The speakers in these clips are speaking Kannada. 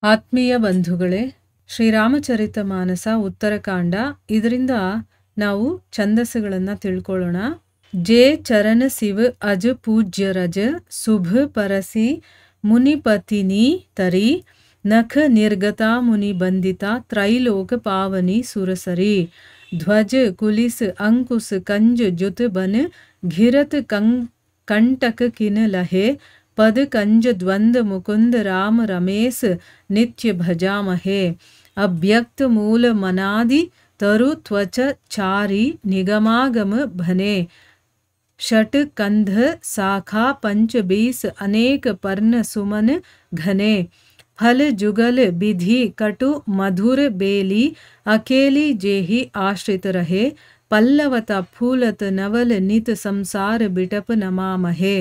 ಆತ್ಮೀಯ ಬಂಧುಗಳೇ, ಶ್ರೀರಾಮಚರಿತ ಮಾನಸ ಉತ್ತರಕಾಂಡ. ಇದರಿಂದ ನಾವು ಛಂದಸ್ಸುಗಳನ್ನು ತಿಳ್ಕೊಳ್ಳೋಣ. ಜೆ ಚರಣ ಶಿವ ಅಜ ಪೂಜ್ಯ ರಜ ಶುಭ ಪರಸಿ ಮುನಿಪತಿನಿ ತರಿ ನಖ ನಿರ್ಗತಾ ಮುನಿ ಬಂದಿತ ತ್ರೈಲೋಕ ಪಾವನಿ ಸುರಸರಿ ಧ್ವಜ ಕುಲಿಸ ಅಂಕುಶ ಕಂಜ ಜುತ ಬನ घिरत कंटक किन लहे पद कंज द्वंद मुकुंद राम रमेश नित्य भजामहे अभ्यक्त मूल मनादि तरु त्वच चारी निगमागम भने षट कंध शाखा पंच बीस अनेक पर्ण सुमन घने फल जुगल विधि कटु मधुर बेली अकेली जेहि आश्रित रहे पल्लवत फूलत नवल नित संसार बिटप नमामहे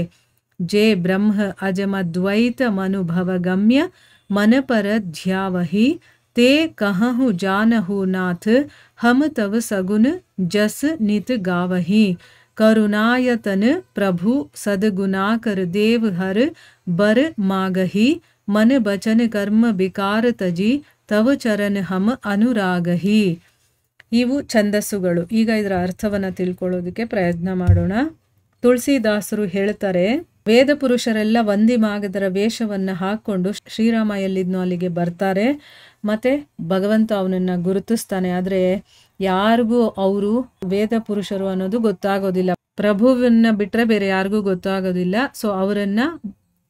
जे ब्रह्म अजमद्वैत मनुभव गम्य मन पर ध्यावहि ते कहहु जानहु नाथ हम तव सगुन जस नित गावहि करुणायतन प्रभु सदगुणाकर देव हर बर मागहि मन बचन कर्म विकार तजी तव चरण हम अनुरागहि. ಇವು ಛಂದಸ್ಸುಗಳು. ಈಗ ಇದರ ಅರ್ಥವನ್ನು ತಿಳ್ಕೊಳ್ಳೋದಕ್ಕೆ ಪ್ರಯತ್ನ ಮಾಡೋಣ. ತುಳಸಿದಾಸರು ಹೇಳ್ತಾರೆ, ವೇದ ಪುರುಷರೆಲ್ಲ ವಂದಿಮಾಗದರ ವೇಷವನ್ನು ಹಾಕ್ಕೊಂಡು ಶ್ರೀರಾಮ ಎಲ್ಲಿದ್ನೋ ಅಲ್ಲಿಗೆ ಬರ್ತಾರೆ. ಮತ್ತೆ ಭಗವಂತ ಅವನನ್ನ ಗುರುತಿಸ್ತಾನೆ. ಆದರೆ ಯಾರಿಗೂ ಅವರು ವೇದ ಪುರುಷರು ಅನ್ನೋದು ಗೊತ್ತಾಗೋದಿಲ್ಲ. ಪ್ರಭುವನ್ನ ಬಿಟ್ರೆ ಬೇರೆ ಯಾರಿಗೂ ಗೊತ್ತಾಗೋದಿಲ್ಲ. ಸೊ ಅವರನ್ನ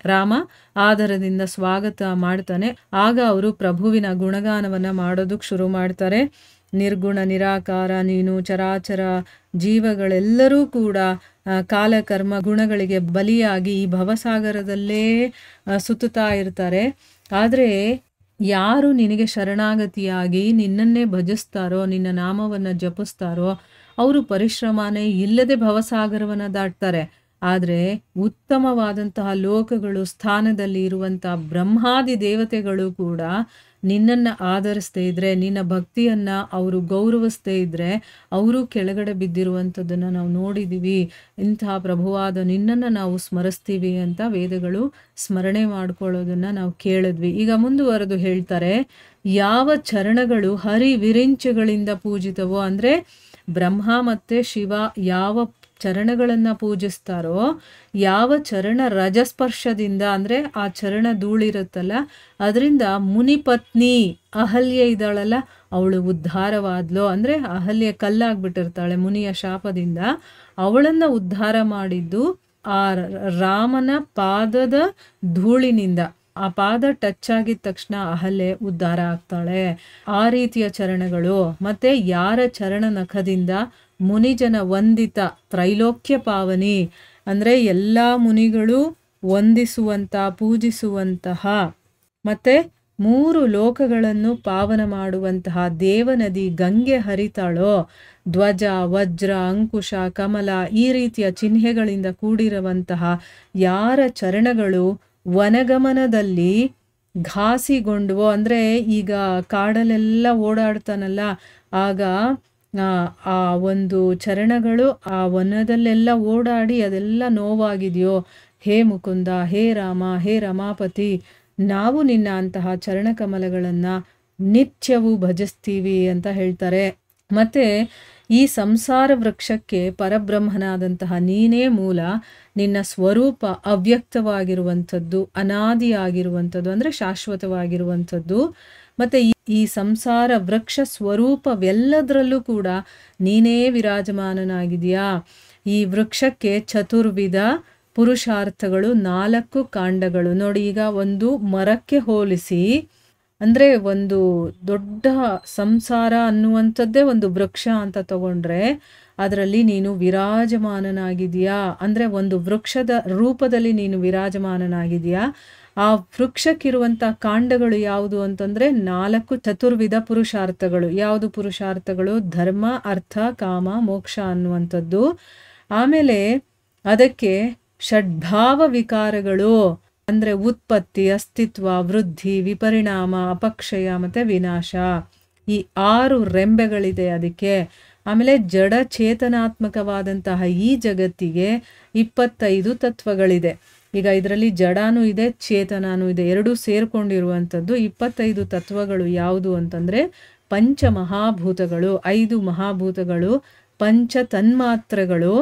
ರಾಮ ಆದರದಿಂದ ಸ್ವಾಗತ ಮಾಡ್ತಾನೆ. ಆಗ ಅವರು ಪ್ರಭುವಿನ ಗುಣಗಾನವನ್ನ ಮಾಡೋದಕ್ಕೆ ಶುರು ಮಾಡ್ತಾರೆ. ನಿರ್ಗುಣ ನಿರಾಕಾರ ನೀನು, ಚರಾಚರ ಜೀವಗಳೆಲ್ಲರೂ ಕೂಡ ಕಾಲಕರ್ಮ ಗುಣಗಳಿಗೆ ಬಲಿಯಾಗಿ ಈ ಭವಸಾಗರದಲ್ಲೇ ಸುತ್ತುತ್ತಾ ಇರ್ತಾರೆ. ಆದರೆ ಯಾರು ನಿನಗೆ ಶರಣಾಗತಿಯಾಗಿ ನಿನ್ನನ್ನೇ ಭಜಿಸ್ತಾರೋ, ನಿನ್ನ ನಾಮವನ್ನು ಜಪಿಸ್ತಾರೋ ಅವರು ಪರಿಶ್ರಮನೇ ಇಲ್ಲದೆ ಭವಸಾಗರವನ್ನು ದಾಟ್ತಾರೆ. ಆದರೆ ಉತ್ತಮವಾದಂತಹ ಲೋಕಗಳು ಸ್ಥಾನದಲ್ಲಿ ಇರುವಂತಹ ಬ್ರಹ್ಮಾದಿ ದೇವತೆಗಳು ಕೂಡ ನಿನ್ನನ್ನು ಆಧರಿಸದೇ ಇದ್ರೆ, ನಿನ್ನ ಭಕ್ತಿಯನ್ನ ಅವರು ಗೌರವಿಸದೇ ಇದ್ರೆ ಅವರು ಕೆಳಗಡೆ ಬಿದ್ದಿರುವಂಥದ್ದನ್ನು ನಾವು ನೋಡಿದ್ದೀವಿ. ಇಂತಹ ಪ್ರಭುವಾದ ನಿನ್ನನ್ನು ನಾವು ಸ್ಮರಿಸ್ತೀವಿ ಅಂತ ವೇದಗಳು ಸ್ಮರಣೆ ಮಾಡ್ಕೊಳ್ಳೋದನ್ನ ನಾವು ಕೇಳಿದ್ವಿ. ಈಗ ಮುಂದುವರೆದು ಹೇಳ್ತಾರೆ, ಯಾವ ಚರಣಗಳು ಹರಿ ವಿರಿಂಚಗಳಿಂದ ಪೂಜಿತವೋ, ಅಂದರೆ ಬ್ರಹ್ಮ ಮತ್ತೆ ಶಿವ ಯಾವ ಚರಣಗಳನ್ನು ಪೂಜಿಸ್ತಾರೋ, ಯಾವ ಚರಣ ರಜಸ್ಪರ್ಶದಿಂದ ಅಂದರೆ ಆ ಚರಣ ಧೂಳಿರುತ್ತಲ್ಲ ಅದರಿಂದ ಮುನಿಪತ್ನಿ ಅಹಲ್ಯ ಇದ್ದಾಳಲ್ಲ ಅವಳು ಉದ್ಧಾರವಾದ್ಲು. ಅಂದರೆ ಅಹಲ್ಯ ಕಲ್ಲಾಗ್ಬಿಟ್ಟಿರ್ತಾಳೆ ಮುನಿಯ ಶಾಪದಿಂದ. ಅವಳನ್ನು ಉದ್ಧಾರ ಮಾಡಿದ್ದು ಆ ರಾಮನ ಪಾದದ ಧೂಳಿನಿಂದ. ಆ ಪಾದ ಟಚ್ ಆಗಿದ ತಕ್ಷಣ ಅಹಲ್ಯೆ ಉದ್ಧಾರ ಆಗ್ತಾಳೆ. ಆ ರೀತಿಯ ಚರಣಗಳು. ಮತ್ತೆ ಯಾರ ಚರಣ ನಖದಿಂದ ಮುನಿಜನ ವಂದಿತ ತ್ರೈಲೋಕ್ಯ ಪಾವನಿ, ಅಂದರೆ ಎಲ್ಲ ಮುನಿಗಳು ವಂದಿಸುವಂತ ಪೂಜಿಸುವಂತಹ ಮತ್ತೆ 3 ಲೋಕಗಳನ್ನು ಪಾವನ ಮಾಡುವಂತಹ ದೇವನದಿ ಗಂಗೆ ಹರಿತಾಳೋ, ಧ್ವಜ ವಜ್ರ ಅಂಕುಶ ಕಮಲ ಈ ರೀತಿಯ ಚಿಹ್ನೆಗಳಿಂದ ಕೂಡಿರುವಂತಹ ಯಾರ ಚರಣಗಳು ವನಗಮನದಲ್ಲಿ ಘಾಸಿಗೊಂಡ್ವೋ, ಅಂದರೆ ಈಗ ಕಾಡಲ್ಲೆಲ್ಲ ಓಡಾಡ್ತಾನಲ್ಲ ಆಗ ಆ ಒಂದು ಚರಣಗಳು ಆ ವನದಲ್ಲೆಲ್ಲ ಓಡಾಡಿ ಅದೆಲ್ಲ ನೋವಾಗಿದೆಯೋ, ಹೇ ಮುಕುಂದ, ಹೇ ರಾಮ, ಹೇ ರಮಾಪತಿ, ನಾವು ನಿನ್ನ ಅಂತಹ ಚರಣಕಮಲಗಳನ್ನು ನಿತ್ಯವೂ ಭಜಿಸ್ತೀವಿ ಅಂತ ಹೇಳ್ತಾರೆ. ಮತ್ತೆ ಈ ಸಂಸಾರ ವೃಕ್ಷಕ್ಕೆ ಪರಬ್ರಹ್ಮನಾದಂತಹ ನೀನೇ ಮೂಲ. ನಿನ್ನ ಸ್ವರೂಪ ಅವ್ಯಕ್ತವಾಗಿರುವಂಥದ್ದು, ಅನಾದಿಯಾಗಿರುವಂಥದ್ದು, ಅಂದರೆ ಶಾಶ್ವತವಾಗಿರುವಂಥದ್ದು. ಮತ್ತೆ ಈ ಸಂಸಾರ ವೃಕ್ಷ ಸ್ವರೂಪವೆಲ್ಲದರಲ್ಲೂ ಕೂಡ ನೀನೇ ವಿರಾಜಮಾನನಾಗಿದೆಯಾ. ಈ ವೃಕ್ಷಕ್ಕೆ ಚತುರ್ವಿಧ ಪುರುಷಾರ್ಥಗಳು, 4 ಕಾಂಡಗಳು. ನೋಡಿ, ಈಗ ಒಂದು ಮರಕ್ಕೆ ಹೋಲಿಸಿ, ಅಂದರೆ ಒಂದು ದೊಡ್ಡ ಸಂಸಾರ ಅನ್ನುವಂಥದ್ದೇ ಒಂದು ವೃಕ್ಷ ಅಂತ ತಗೊಂಡ್ರೆ ಅದರಲ್ಲಿ ನೀನು ವಿರಾಜಮಾನನಾಗಿದೆಯಾ, ಅಂದರೆ ಒಂದು ವೃಕ್ಷದ ರೂಪದಲ್ಲಿ ನೀನು ವಿರಾಜಮಾನನಾಗಿದೆಯಾ. ಆ ವೃಕ್ಷಕ್ಕಿರುವಂಥ ಕಾಂಡಗಳು ಯಾವುದು ಅಂತಂದರೆ 4 ಚತುರ್ವಿಧ ಪುರುಷಾರ್ಥಗಳು. ಯಾವುದು ಪುರುಷಾರ್ಥಗಳು? ಧರ್ಮ, ಅರ್ಥ, ಕಾಮ, ಮೋಕ್ಷ ಅನ್ನುವಂಥದ್ದು. ಆಮೇಲೆ ಅದಕ್ಕೆ ಷಡ್ಭಾವ ವಿಕಾರಗಳು, ಅಂದರೆ ಉತ್ಪತ್ತಿ, ಅಸ್ತಿತ್ವ, ವೃದ್ಧಿ, ವಿಪರಿಣಾಮ, ಅಪಕ್ಷಯ ಮತ್ತು ವಿನಾಶ. ಈ 6 ರೆಂಬೆಗಳಿದೆ ಅದಕ್ಕೆ. ಆಮೇಲೆ ಜಡ ಚೇತನಾತ್ಮಕವಾದಂತಹ ಈ ಜಗತ್ತಿಗೆ 25 ತತ್ವಗಳಿದೆ. ಈಗ ಇದರಲ್ಲಿ ಜಡಾನೂ ಇದೆ, ಚೇತನಾನೂ ಇದೆ, ಎರಡೂ ಸೇರ್ಕೊಂಡಿರುವಂಥದ್ದು 25 ತತ್ವಗಳು ಯಾವುದು ಅಂತಂದರೆ ಪಂಚಮಹಾಭೂತಗಳು, 5 ಮಹಾಭೂತಗಳು, ಪಂಚ ತನ್ಮಾತ್ರೆಗಳು,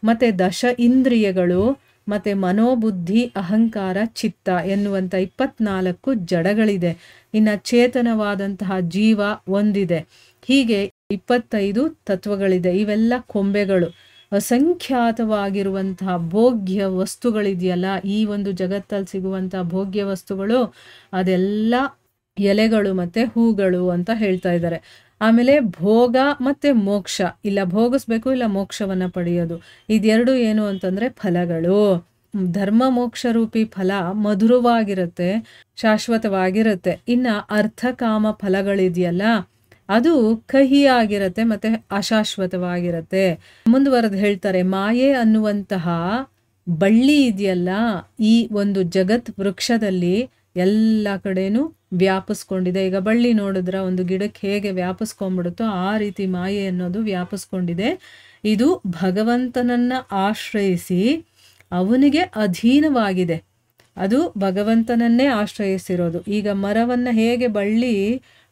ಮತ್ತು ದಶ ಇಂದ್ರಿಯಗಳು, ಮತ್ತು ಮನೋಬುದ್ಧಿ ಅಹಂಕಾರ ಚಿತ್ತ ಎನ್ನುವಂಥ 24 ಜಡಗಳಿದೆ. ಇನ್ನು ಚೇತನವಾದಂತಹ ಜೀವ ಒಂದಿದೆ. ಹೀಗೆ 25 ತತ್ವಗಳಿದೆ. ಇವೆಲ್ಲ ಕೊಂಬೆಗಳು. ಅಸಂಖ್ಯಾತವಾಗಿರುವಂತಹ ಭೋಗ್ಯ ವಸ್ತುಗಳಿದೆಯಲ್ಲ, ಈ ಒಂದು ಜಗತ್ತಲ್ಲಿ ಸಿಗುವಂತಹ ಭೋಗ್ಯ ವಸ್ತುಗಳು ಅದೆಲ್ಲ ಎಲೆಗಳು ಮತ್ತು ಹೂಗಳು ಅಂತ ಹೇಳ್ತಾ ಇದ್ದಾರೆ. ಆಮೇಲೆ ಭೋಗ ಮತ್ತು ಮೋಕ್ಷ, ಇಲ್ಲ ಭೋಗಿಸ್ಬೇಕು ಇಲ್ಲ ಮೋಕ್ಷವನ್ನು ಪಡೆಯೋದು, ಇದೆರಡು ಏನು ಅಂತಂದರೆ ಫಲಗಳು. ಧರ್ಮ ಮೋಕ್ಷ ರೂಪಿ ಫಲ ಮಧುರವಾಗಿರುತ್ತೆ, ಶಾಶ್ವತವಾಗಿರುತ್ತೆ. ಇನ್ನು ಅರ್ಥಕಾಮ ಫಲಗಳಿದೆಯಲ್ಲ ಅದು ಕಹಿಯಾಗಿರುತ್ತೆ ಮತ್ತು ಅಶಾಶ್ವತವಾಗಿರುತ್ತೆ. ಮುಂದುವರೆದು ಹೇಳ್ತಾರೆ, ಮಾಯೆ ಅನ್ನುವಂತಹ ಬಳ್ಳಿ ಇದೆಯಲ್ಲ, ಈ ಒಂದು ಜಗತ್ ವೃಕ್ಷದಲ್ಲಿ ಎಲ್ಲ ಕಡೆನೂ ವ್ಯಾಪಿಸ್ಕೊಂಡಿದೆ. ಈಗ ಬಳ್ಳಿ ನೋಡಿದ್ರೆ ಒಂದು ಗಿಡಕ್ಕೆ ಹೇಗೆ ವ್ಯಾಪಿಸ್ಕೊಂಡ್ಬಿಡುತ್ತೋ ಆ ರೀತಿ ಮಾಯೆ ಅನ್ನೋದು ವ್ಯಾಪಿಸ್ಕೊಂಡಿದೆ. ಇದು ಭಗವಂತನನ್ನು ಆಶ್ರಯಿಸಿ ಅವನಿಗೆ ಅಧೀನವಾಗಿದೆ. ಅದು ಭಗವಂತನನ್ನೇ ಆಶ್ರಯಿಸಿರೋದು. ಈಗ ಮರವನ್ನು ಹೇಗೆ ಬಳ್ಳಿ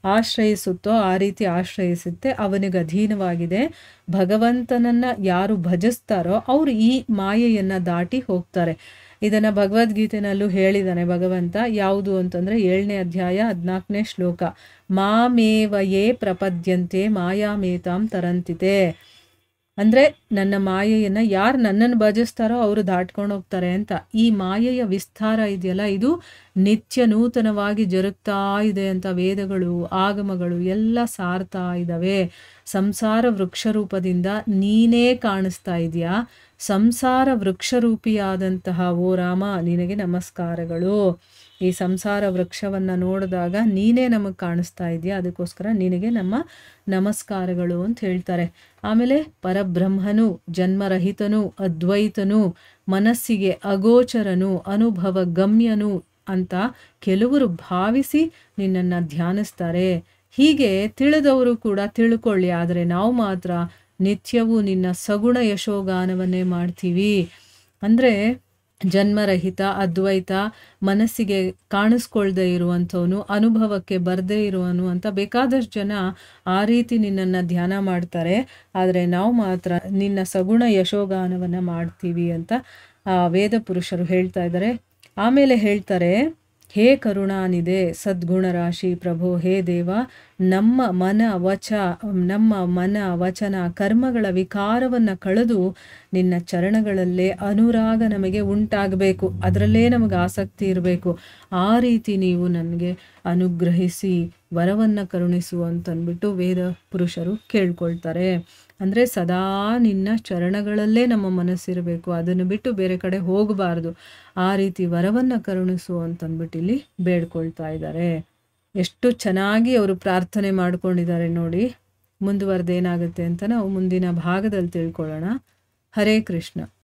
ಆಶ್ರಯಿಸುತ್ತೋ ಆ ರೀತಿ ಆಶ್ರಯಿಸುತ್ತೆ, ಅವನಿಗೆ ಅಧೀನವಾಗಿದೆ. ಭಗವಂತನನ್ನು ಯಾರು ಭಜಿಸ್ತಾರೋ ಅವರು ಈ ಮಾಯೆಯನ್ನು ದಾಟಿ ಹೋಗ್ತಾರೆ. ಇದನ್ನು ಭಗವದ್ಗೀತೆನಲ್ಲೂ ಹೇಳಿದ್ದಾನೆ ಭಗವಂತ. ಯಾವುದು ಅಂತಂದರೆ 7ನೇ ಅಧ್ಯಾಯ 14ನೇ ಶ್ಲೋಕ, ಮಾಮೇವಯೇ ಪ್ರಪದ್ಯಂತೆ ಮಾಯಾಮೇತಾಂ ತರಂತಿತೆ. ಅಂದರೆ ನನ್ನ ಮಾಯೆಯನ್ನು ಯಾರು ನನ್ನನ್ನು ಭಜಿಸ್ತಾರೋ ಅವರು ದಾಟ್ಕೊಂಡು ಹೋಗ್ತಾರೆ ಅಂತ. ಈ ಮಾಯೆಯ ವಿಸ್ತಾರ ಇದೆಯಲ್ಲ ಇದು ನಿತ್ಯ ನೂತನವಾಗಿ ಜರುಗ್ತಾ ಇದೆ ಅಂತ ವೇದಗಳು ಆಗಮಗಳು ಎಲ್ಲ ಸಾರ್ತಾ ಇದ್ದಾವೆ. ಸಂಸಾರ ವೃಕ್ಷರೂಪದಿಂದ ನೀನೇ ಕಾಣಿಸ್ತಾ ಇದೆಯಾ. ಸಂಸಾರ ವೃಕ್ಷರೂಪಿಯಾದಂತಹ ಓ ರಾಮ ನಿನಗೆ ನಮಸ್ಕಾರಗಳು. ಈ ಸಂಸಾರ ವೃಕ್ಷವನ್ನು ನೋಡಿದಾಗ ನೀನೇ ನಮಗೆ ಕಾಣಿಸ್ತಾ ಇದೆಯಾ, ಅದಕ್ಕೋಸ್ಕರ ನಿನಗೆ ನಮ್ಮ ನಮಸ್ಕಾರಗಳು ಅಂತ ಹೇಳ್ತಾರೆ. ಆಮೇಲೆ ಪರಬ್ರಹ್ಮನು, ಜನ್ಮರಹಿತನು, ಅದ್ವೈತನು, ಮನಸ್ಸಿಗೆ ಅಗೋಚರನು, ಅನುಭವ ಗಮ್ಯನು ಅಂತ ಕೆಲವರು ಭಾವಿಸಿ ನಿನ್ನನ್ನು ಧ್ಯಾನಿಸ್ತಾರೆ. ಹೀಗೆ ತಿಳಿದವರು ಕೂಡ ತಿಳ್ಕೊಳ್ಳಿ, ಆದರೆ ನಾವು ಮಾತ್ರ ನಿತ್ಯವೂ ನಿನ್ನ ಸಗುಣ ಯಶೋಗಾನವನ್ನೇ ಮಾಡ್ತೀವಿ. ಅಂದರೆ ಜನ್ಮರಹಿತ, ಅದ್ವೈತ, ಮನಸ್ಸಿಗೆ ಕಾಣಿಸ್ಕೊಳ್ದೇ ಇರುವಂಥವನು, ಅನುಭವಕ್ಕೆ ಬರದೇ ಇರುವನು ಅಂತ ಬೇಕಾದಷ್ಟು ಜನ ಆ ರೀತಿ ನಿನ್ನನ್ನು ಧ್ಯಾನ ಮಾಡ್ತಾರೆ. ಆದರೆ ನಾವು ಮಾತ್ರ ನಿನ್ನ ಸಗುಣ ಯಶೋಗಾನವನ್ನು ಮಾಡ್ತೀವಿ ಅಂತ ವೇದ ಪುರುಷರು ಹೇಳ್ತಾ ಇದ್ದಾರೆ. ಆಮೇಲೆ ಹೇಳ್ತಾರೆ, ಹೇ ಕರುಣಾನಿದೆ ಸದ್ಗುಣ ರಾಶಿ ಪ್ರಭೋ, ಹೇ ದೇವ, ನಮ್ಮ ಮನ ವಚನ ಕರ್ಮಗಳ ವಿಕಾರವನ್ನು ಕಳೆದು ನಿನ್ನ ಚರಣಗಳಲ್ಲೇ ಅನುರಾಗ ನಮಗೆ ಉಂಟಾಗಬೇಕು, ಅದರಲ್ಲೇ ನಮಗೆ ಆಸಕ್ತಿ ಇರಬೇಕು. ಆ ರೀತಿ ನೀವು ನನಗೆ ಅನುಗ್ರಹಿಸಿ ವರವನ್ನು ಕರುಣಿಸು ಅಂತಂದ್ಬಿಟ್ಟು ವೇದ ಪುರುಷರು ಕೇಳ್ಕೊಳ್ತಾರೆ. ಅಂದರೆ ಸದಾ ನಿನ್ನ ಚರಣಗಳಲ್ಲೇ ನಮ್ಮ ಮನಸ್ಸಿರಬೇಕು, ಅದನ್ನು ಬಿಟ್ಟು ಬೇರೆ ಕಡೆ ಹೋಗಬಾರ್ದು. ಆ ರೀತಿ ವರವನ್ನು ಕರುಣಿಸು ಅಂತಂದ್ಬಿಟ್ಟು ಇಲ್ಲಿ ಬೇಡ್ಕೊಳ್ತಾ ಇದ್ದಾರೆ. ಎಷ್ಟು ಚೆನ್ನಾಗಿ ಅವರು ಪ್ರಾರ್ಥನೆ ಮಾಡ್ಕೊಂಡಿದ್ದಾರೆ ನೋಡಿ. ಮುಂದುವರೆದೇನಾಗುತ್ತೆ ಅಂತ ನಾವು ಮುಂದಿನ ಭಾಗದಲ್ಲಿ ತಿಳ್ಕೊಳ್ಳೋಣ. ಹರೇ ಕೃಷ್ಣ.